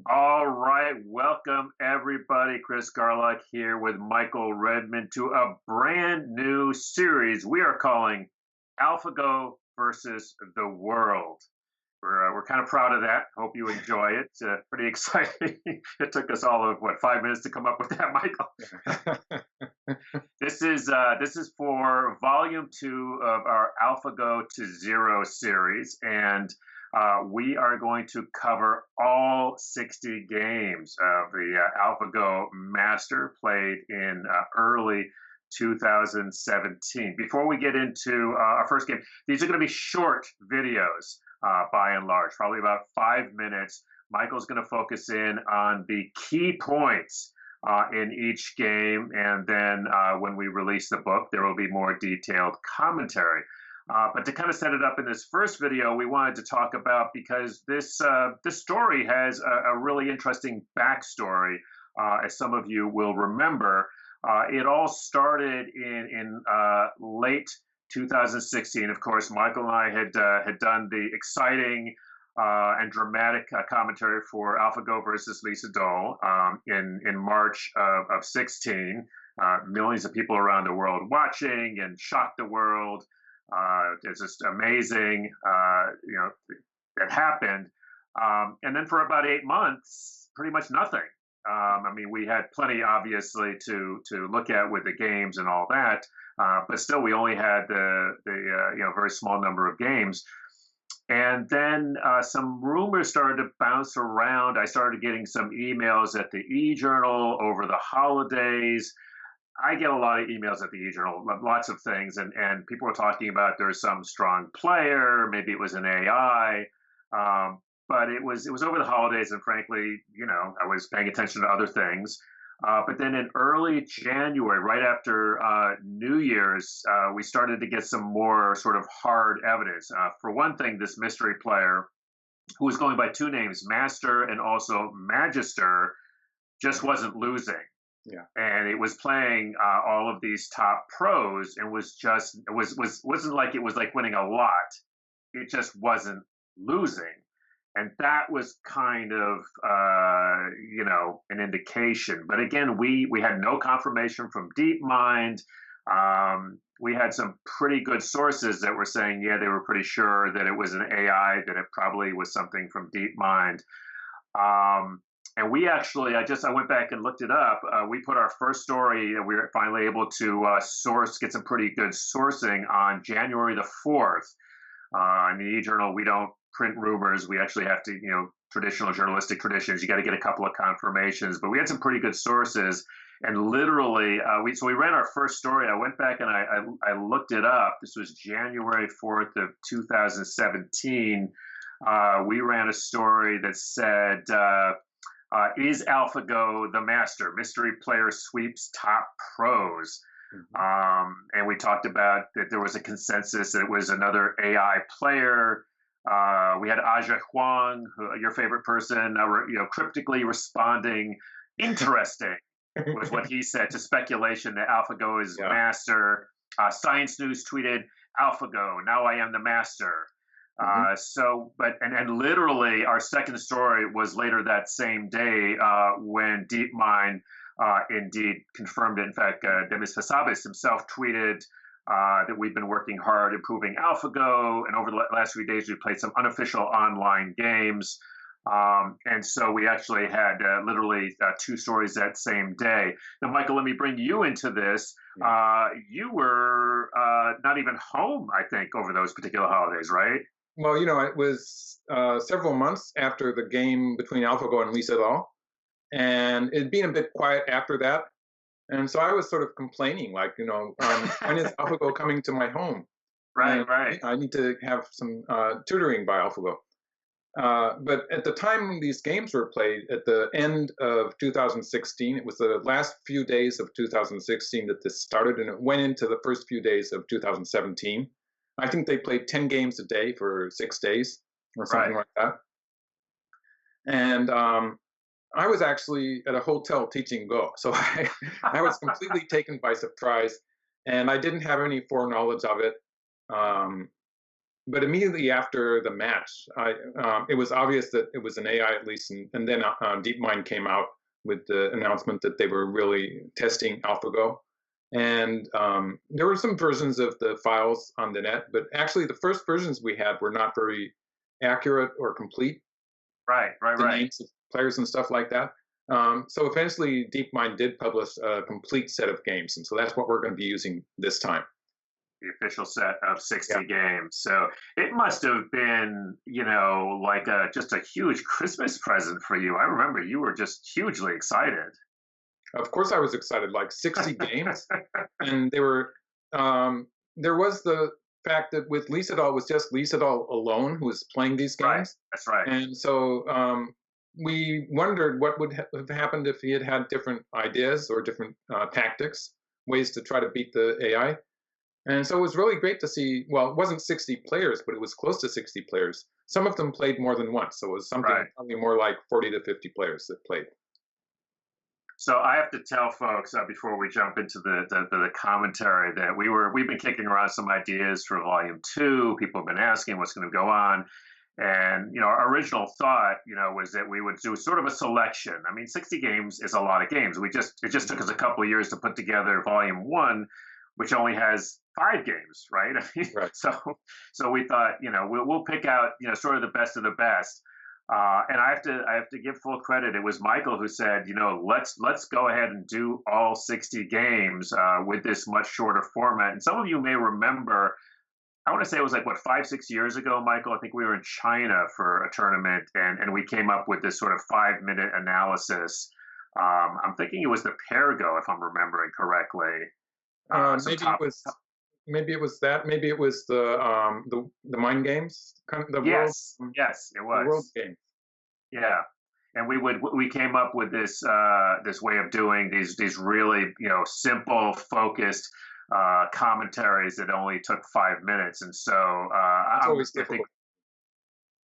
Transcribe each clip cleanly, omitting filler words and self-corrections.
All right, welcome everybody. Chris Garlock here with Michael Redmond to a brand new series we are calling AlphaGo versus the World. We're kind of proud of that. Hope you enjoy it. Pretty exciting. It took us all of what 5 minutes to come up with that, Michael. This is for volume 2 of our AlphaGo to Zero series, and we are going to cover all 60 games of the AlphaGo Master played in early 2017. Before we get into our first game, these are going to be short videos by and large, probably about 5 minutes. Michael's going to focus in on the key points in each game, and then when we release the book, there will be more detailed commentary. But to kind of set it up in this first video, we wanted to talk about, because this story has a really interesting backstory, as some of you will remember. It all started in late 2016. Of course, Michael and I had done the exciting and dramatic commentary for AlphaGo versus Lee Sedol in March of 16. Millions of people around the world watching and shocked the world. It's just amazing, that happened. And then for about 8 months, pretty much nothing. I mean, we had plenty, obviously, to look at with the games and all that, but still, we only had the very small number of games. And then some rumors started to bounce around. I started getting some emails at the e-journal over the holidays. I get a lot of emails at the e-journal, lots of things, and people were talking about there's some strong player, maybe it was an AI, but it was over the holidays, and frankly, I was paying attention to other things. But then in early January, right after New Year's, we started to get some more sort of hard evidence. For one thing, this mystery player, who was going by two names, Master and also Magister, just wasn't losing. Yeah. And it was playing all of these top pros, and wasn't like it was like winning a lot. It just wasn't losing. And that was kind of an indication. But again, we had no confirmation from DeepMind. We had some pretty good sources that were saying, yeah, they were pretty sure that it was an AI, that it probably was something from DeepMind. And we actually, I went back and looked it up. We put our first story, we were finally able to get some pretty good sourcing on January the 4th. In the e-journal, we don't print rumors. We actually have to, traditional journalistic traditions, you got to get a couple of confirmations. But we had some pretty good sources. And literally, we ran our first story. I went back and I looked it up. This was January 4th of 2017. We ran a story that said, is AlphaGo the Master? Mystery player sweeps top pros. Mm-hmm. And we talked about that there was a consensus that it was another AI player. We had Aja Huang, your favorite person, cryptically responding, interesting, was what he said to speculation that AlphaGo is Master. Science News tweeted, AlphaGo, now I am the Master. And literally our second story was later that same day when DeepMind indeed confirmed it. In fact, Demis Hassabis himself tweeted that we've been working hard improving AlphaGo, and over the last few days we played some unofficial online games. And so we actually had literally two stories that same day. Now, Michael, let me bring you into this. You were not even home, I think, over those particular holidays, right? Well, it was several months after the game between AlphaGo and Lee Sedol, and it'd been a bit quiet after that. And so I was sort of complaining, like, when is AlphaGo coming to my home? Right. I need to have some tutoring by AlphaGo. But at the time these games were played, at the end of 2016, it was the last few days of 2016 that this started, and it went into the first few days of 2017. I think they played 10 games a day for 6 days or something like that. And I was actually at a hotel teaching Go. So I was completely taken by surprise, and I didn't have any foreknowledge of it. but immediately after the match, it was obvious that it was an AI at least, and then DeepMind came out with the announcement that they were really testing AlphaGo. And there were some versions of the files on the net, but actually the first versions we had were not very accurate or complete. Right, right, The right. names of players and stuff like that. So eventually DeepMind did publish a complete set of games, and so that's what we're going to be using this time. The official set of Yeah. 60 games. So it must have been, like just a huge Christmas present for you. I remember you were just hugely excited. Of course, I was excited. Like 60 games, and they were. There was the fact that with Lee Sedol, it was just Lee Sedol alone who was playing these Right. games, That's right. and so we wondered what would have happened if he had had different ideas or different tactics, ways to try to beat the AI. And so it was really great to see. Well, it wasn't 60 players, but it was close to 60 players. Some of them played more than once, so it was something Right. probably more like 40 to 50 players that played. So I have to tell folks before we jump into the commentary that we've been kicking around some ideas for Volume 2. People have been asking what's going to go on, and our original thought was that we would do sort of a selection. I mean, 60 games is a lot of games. It just took us a couple of years to put together Volume 1, which only has 5 games, right? I mean, Right. so we thought we'll pick out sort of the best of the best. And I have to give full credit. It was Michael who said, let's go ahead and do all 60 games with this much shorter format. And some of you may remember, I want to say it was like 5-6 years ago, Michael. I think we were in China for a tournament, and we came up with this sort of 5-minute analysis. I'm thinking it was the Pergo, if I'm remembering correctly. Maybe it was that. Maybe it was the mind games, kind of the Yes, world. yes, it The world was. games. Yeah, and we came up with this this way of doing these really simple, focused commentaries that only took 5 minutes, and so It's I always think difficult.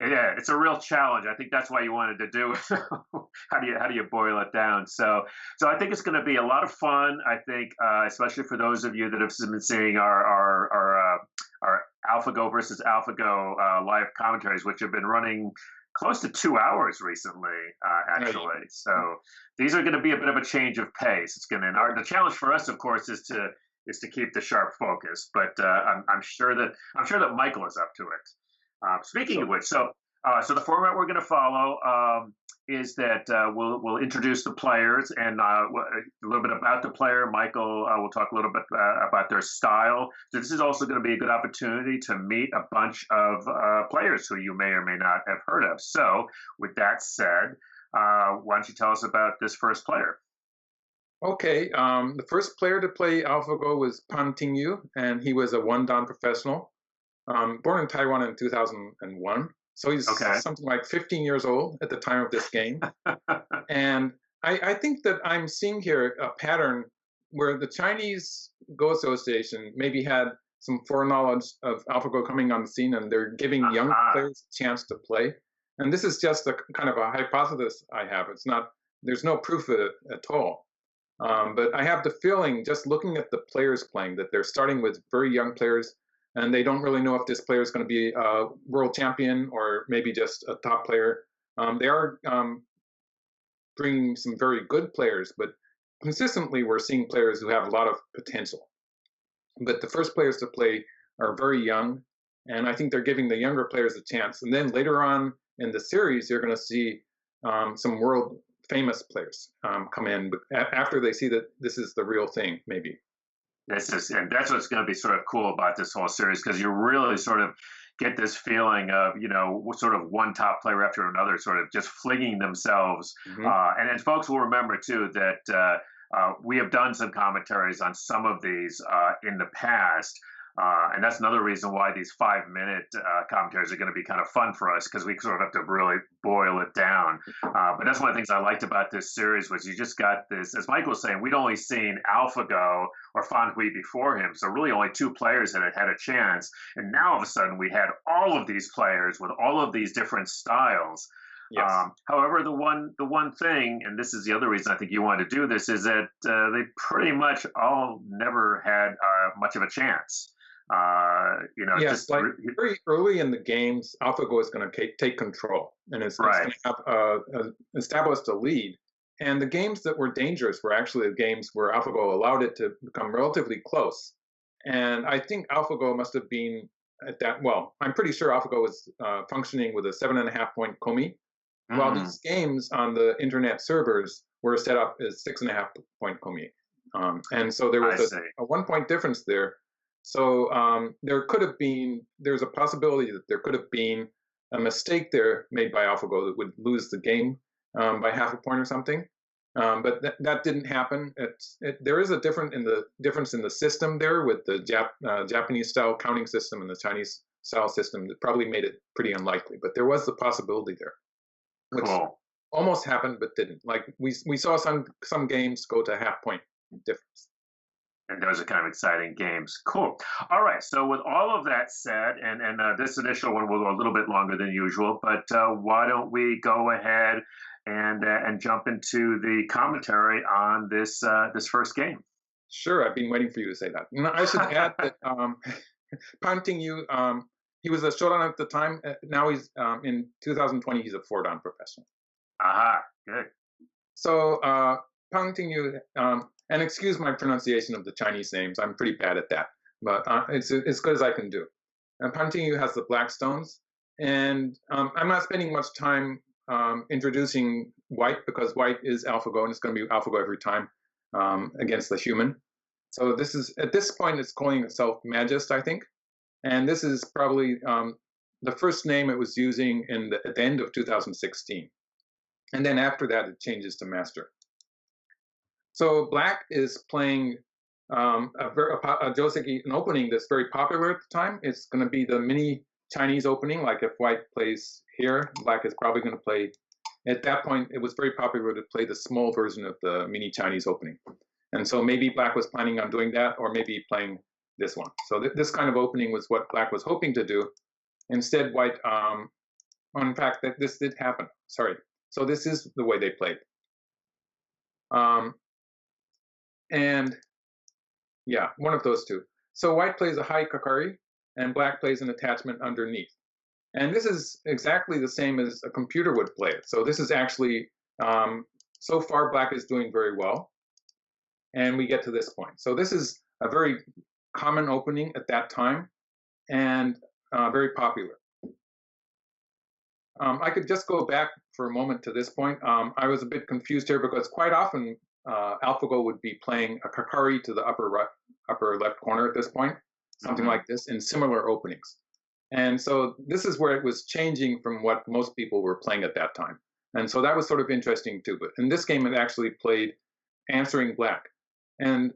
yeah, it's a real challenge. I think that's why you wanted to do it. How do you boil it down? So I think it's going to be a lot of fun. I think especially for those of you that have been seeing our AlphaGo versus AlphaGo live commentaries, which have been running close to 2 hours recently, actually. Right. So these are going to be a bit of a change of pace. It's going to the challenge for us, of course, is to keep the sharp focus. But I'm sure that Michael is up to it. Speaking of which, so the format we're going to follow is that we'll introduce the players and a little bit about the player. Michael will talk a little bit about their style. So this is also going to be a good opportunity to meet a bunch of players who you may or may not have heard of. So with that said, why don't you tell us about this first player? Okay. The first player to play AlphaGo was Tingyu, and he was a one-dan professional. Born in Taiwan in 2001. So he's something like 15 years old at the time of this game. And I think that I'm seeing here a pattern where the Chinese Go Association maybe had some foreknowledge of AlphaGo coming on the scene, and they're giving young players a chance to play. And this is just a kind of a hypothesis I have. There's no proof of it at all. But I have the feeling, just looking at the players playing, that they're starting with very young players, and they don't really know if this player is going to be a world champion or maybe just a top player. They are bringing some very good players, but consistently we're seeing players who have a lot of potential. But the first players to play are very young, and I think they're giving the younger players a chance. And then later on in the series, you're going to see some world famous players come in after they see that this is the real thing, maybe. And that's what's going to be sort of cool about this whole series, because you really sort of get this feeling of sort of one top player after another sort of just flinging themselves. And then folks will remember too that we have done some commentaries on some of these in the past. And that's another reason why these 5-minute commentaries are going to be kind of fun for us, because we sort of have to really boil it down. But that's one of the things I liked about this series was you just got this, as Michael was saying, we'd only seen AlphaGo or Fan Hui before him. So really only 2 players had a chance. And now all of a sudden we had all of these players with all of these different styles. Yes. However, the one thing, and this is the other reason I think you wanted to do this, is that they pretty much all never had much of a chance. Yes, just like very early in the games, AlphaGo is going to take control, and it's right. going to have established a lead. And the games that were dangerous were actually the games where AlphaGo allowed it to become relatively close. And I think AlphaGo must have been at that. Well, I'm pretty sure AlphaGo was functioning with a 7.5 point Komi, while Mm, these games on the internet servers were set up as 6.5 point Komi. And so there I was see. a 1 point difference there. So there's a possibility that there could have been a mistake there made by AlphaGo that would lose the game by half a point or something. But that didn't happen. There is a difference in the system there with the Japanese style counting system and the Chinese style system that probably made it pretty unlikely. But there was the possibility there, which Cool. almost happened but didn't. Like we saw some games go to half point difference. And those are kind of exciting games. Cool. All right. So with all of that said, and this initial one will go a little bit longer than usual, but why don't we go ahead and jump into the commentary on this first game? Sure, I've been waiting for you to say that. And I should add that Tingyu, he was a shodan at the time. Now he's in 2020, he's a four-dan professional. Aha. Good. So Tingyu, and excuse my pronunciation of the Chinese names, I'm pretty bad at that, but it's as good as I can do. And Tingyu has the black stones, and I'm not spending much time introducing white because white is AlphaGo, and it's going to be AlphaGo every time against the human. So this is at this point it's calling itself Magist, I think, and this is probably the first name it was using at the end of 2016, and then after that it changes to Master. So black is playing a joseki, an opening that's very popular at the time. It's going to be the mini Chinese opening. Like if white plays here, black is probably going to play. At that point, it was very popular to play the small version of the mini Chinese opening. And so maybe black was planning on doing that, or maybe playing this one. So this kind of opening was what black was hoping to do. Instead, white, in fact, this did happen. Sorry. So this is the way they played. And yeah, one of those two. So white plays a high kakari, and black plays an attachment underneath. And this is exactly the same as a computer would play it. So this is actually, so far, black is doing very well. And we get to this point. So this is a very common opening at that time and very popular. I could just go back for a moment to this point. I was a bit confused here because quite often AlphaGo would be playing a kakari to the upper left corner at this point, something like this, in similar openings. And so this is where it was changing from what most people were playing at that time. And so that was sort of interesting too. But in this game, it actually played answering black. And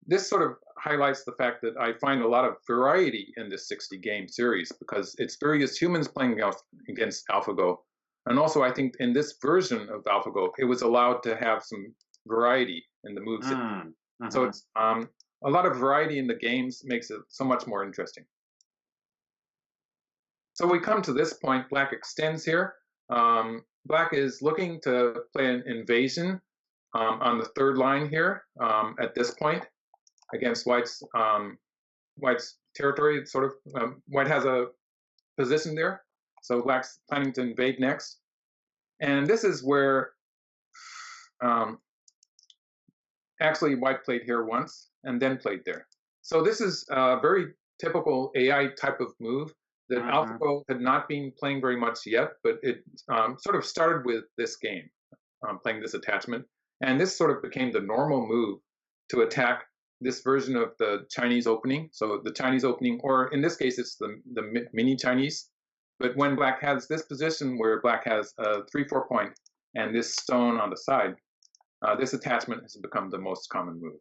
this sort of highlights the fact that I find a lot of variety in this 60-game series because it's various humans playing against AlphaGo. And also, I think in this version of AlphaGo, it was allowed to have some variety in the moves. So it's a lot of variety in the games makes it so much more interesting. So we come to this point, black extends here. Black is looking to play an invasion on the third line here at this point against white's territory. Sort of white has a position there, so black's planning to invade next. And this is where actually white played here once and then played there. So this is a very typical AI type of move that AlphaGo had not been playing very much yet, but it sort of started with this game, playing this attachment. And this sort of became the normal move to attack this version of the Chinese opening. So the Chinese opening, or in this case, it's the mini Chinese. But when black has this position where black has a 3/4 point and this stone on the side, this attachment has become the most common move.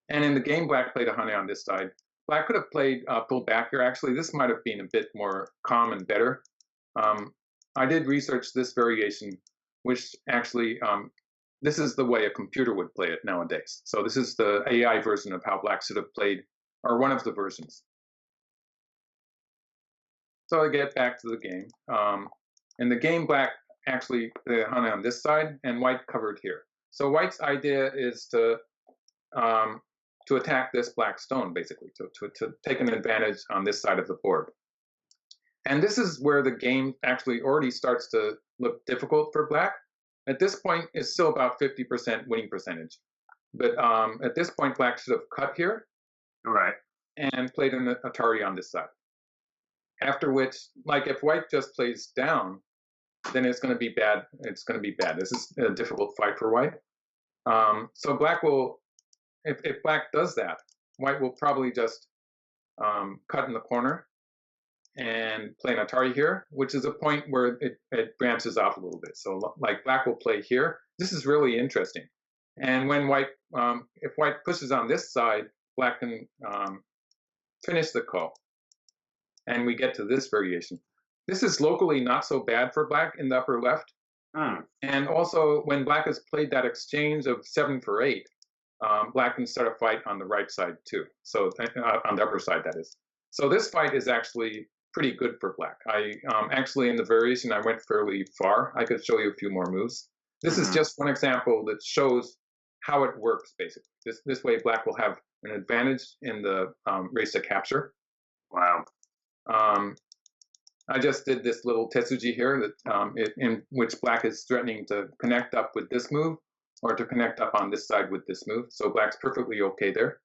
And in the game, black played a hane on this side. Black could have played pulled back here. Actually, this might have been a bit more calm and better. I did research this variation, which actually, this is the way a computer would play it nowadays. So this is the AI version of how black should have played, or one of the versions. So I get back to the game. In the game, black actually played a hane on this side, and white covered here. So white's idea is to to attack this black stone, basically, to take an advantage on this side of the board. And this is where the game actually already starts to look difficult for black. At this point, it's still about 50% winning percentage. But at this point, black should have cut here. Right. And played an Atari on this side. After which, like if white just plays down, then it's going to be bad. It's going to be bad. This is a difficult fight for white. So black will, if black does that, white will probably just cut in the corner and play an Atari here, which is a point where it branches off a little bit. So like black will play here. This is really interesting. And when white, if white pushes on this side, black can finish the ko. And we get to this variation. This is locally not so bad for black in the upper left. And also when black has played that exchange of 7 for 8, black can start a fight on the right side too. So on the upper side, that is. So this fight is actually pretty good for black. I actually in the variation I went fairly far. I could show you a few more moves. This is just one example that shows how it works basically. This way black will have an advantage in the race to capture. Wow. I just did this little tetsuji here that in which black is threatening to connect up with this move or to connect up on this side with this move. So black's perfectly okay there.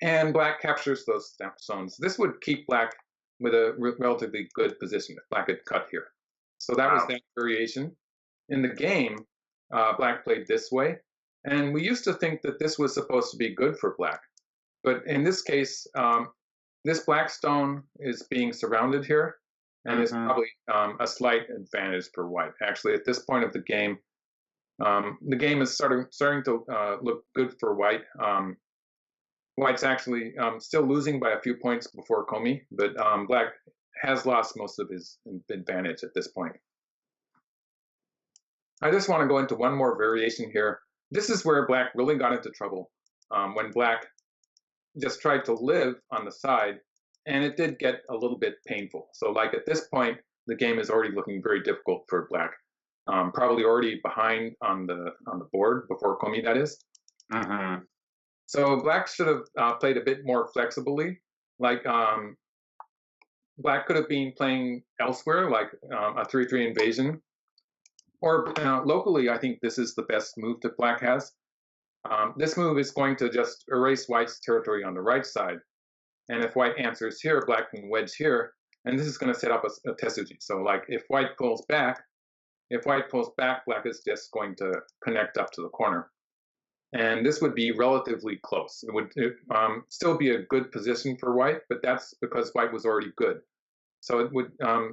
And black captures those stones. This would keep black with a relatively good position if black had cut here. So that was that variation. In the game, black played this way. And we used to think that this was supposed to be good for black. But in this case, this black stone is being surrounded here. And is probably a slight advantage for white. Actually, at this point of the game is starting to look good for white. White's actually still losing by a few points before Komi, but black has lost most of his advantage at this point. I just want to go into one more variation here. This is where black really got into trouble when black just tried to live on the side, and it did get a little bit painful. So like at this point, the game is already looking very difficult for black. Probably already behind on the board before Komi, that is. So black should have played a bit more flexibly. Like black could have been playing elsewhere, like a 3-3 invasion. Or locally, I think this is the best move that black has. This move is going to just erase white's territory on the right side. And if white answers here, black can wedge here. And this is going to set up a tetsuji. So like if white pulls back, black is just going to connect up to the corner. And this would be relatively close. It would still be a good position for white, but that's because white was already good. So it would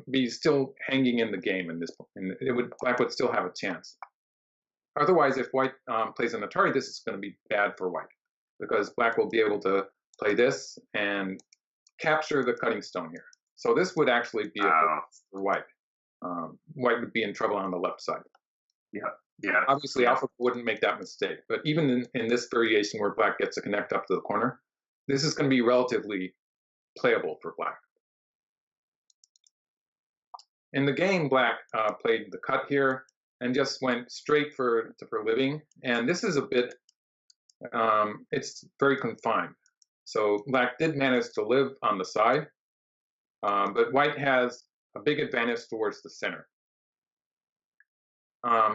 be still hanging in the game in this point. And black would still have a chance. Otherwise, if white plays an Atari, this is going to be bad for white because black will be able to play this and capture the cutting stone here. So this would actually be a good for white. White would be in trouble on the left side. Yeah. Obviously, AlphaGo wouldn't make that mistake. But even in this variation where black gets to connect up to the corner, this is going to be relatively playable for black. In the game, black played the cut here and just went straight for living. And this is a bit, it's very confined. So black did manage to live on the side, but white has a big advantage towards the center.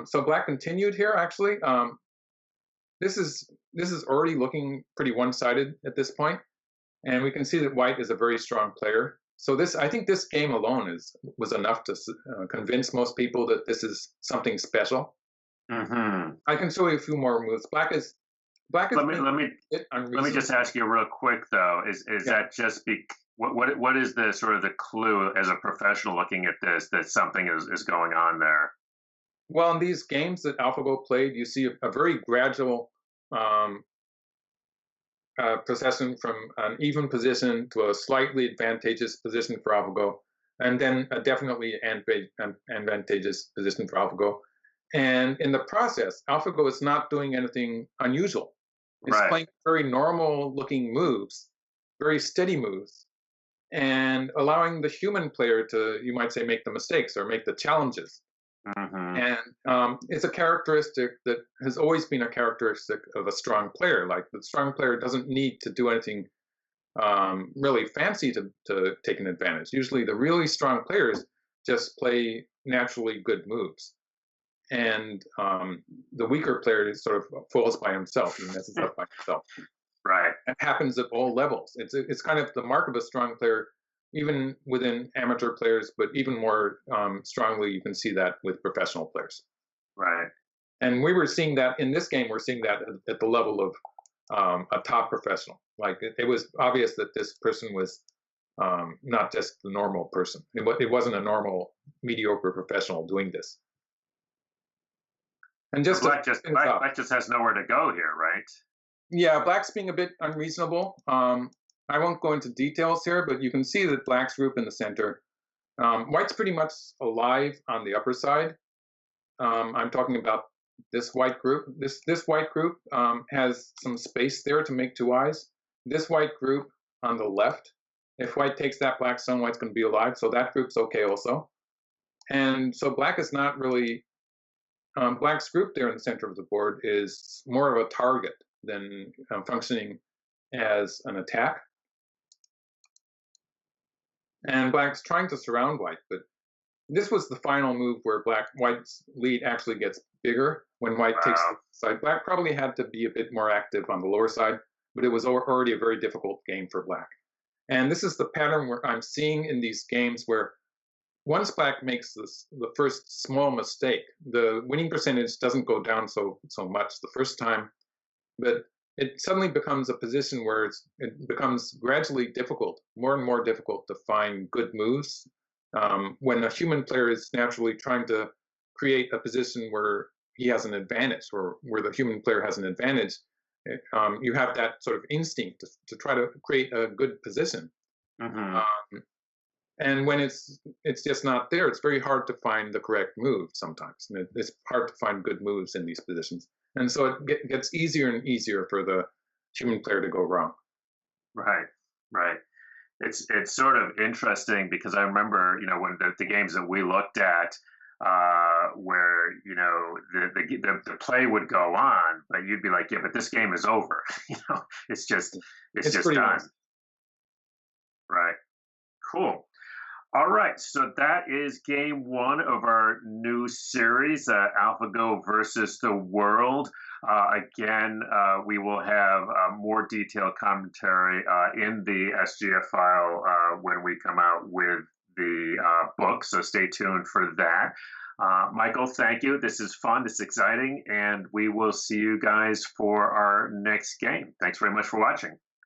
So black continued here, actually. This is already looking pretty one-sided at this point, and we can see that white is a very strong player. So I think this game alone was enough to convince most people that this is something special. I can show you a few more moves. Black is. Let me just ask you real quick though. Is that just what is the sort of the clue as a professional looking at this that something is going on there? Well, in these games that AlphaGo played, you see a very gradual procession from an even position to a slightly advantageous position for AlphaGo, and then a definitely advantageous position for AlphaGo. And in the process, AlphaGo is not doing anything unusual. It's playing very normal-looking moves, very steady moves, and allowing the human player to, you might say, make the mistakes or make the challenges. Hmm. And it's a characteristic that has always been a characteristic of a strong player. Like the strong player doesn't need to do anything really fancy to take an advantage. Usually, the really strong players just play naturally good moves, and the weaker player sort of falls by himself. He messes up by himself. Right. It happens at all levels. It's kind of the mark of a strong player, even within amateur players, but even more strongly, you can see that with professional players. Right. And we were seeing that in this game. We're seeing that at the level of a top professional. Like it was obvious that this person was not just the normal person. It wasn't a normal mediocre professional doing this. And So just to Black just has nowhere to go here, right? yeah, Black's being a bit unreasonable. I won't go into details here, but you can see that Black's group in the center. White's pretty much alive on the upper side. I'm talking about this white group. This white group has some space there to make two eyes. This white group on the left, if White takes that black stone, White's going to be alive. So that group's okay also. And so Black is not really Black's group there in the center of the board is more of a target than functioning as an attack. And Black's trying to surround White, but this was the final move where White's lead actually gets bigger when White takes the side. Black probably had to be a bit more active on the lower side, but it was already a very difficult game for Black. And this is the pattern where I'm seeing in these games where once Black makes the first small mistake, the winning percentage doesn't go down so much the first time, but it suddenly becomes a position where it becomes gradually difficult, more and more difficult to find good moves. When a human player is naturally trying to create a position where he has an advantage, or where the human player has an advantage, you have that sort of instinct to try to create a good position. Hmm. And when it's just not there, it's very hard to find the correct move sometimes. And it's hard to find good moves in these positions. And so it gets easier and easier for the human player to go wrong. Right. Right. It's sort of interesting because I remember, when the games that we looked at, where the play would go on, but you'd be like, yeah, but this game is over. It's just It's done. pretty nice. Right. Cool. All right, so that is game one of our new series, AlphaGo versus the world. Again, we will have more detailed commentary in the SGF file when we come out with the book, so stay tuned for that. Michael, thank you. This is fun, this is exciting, and we will see you guys for our next game. Thanks very much for watching.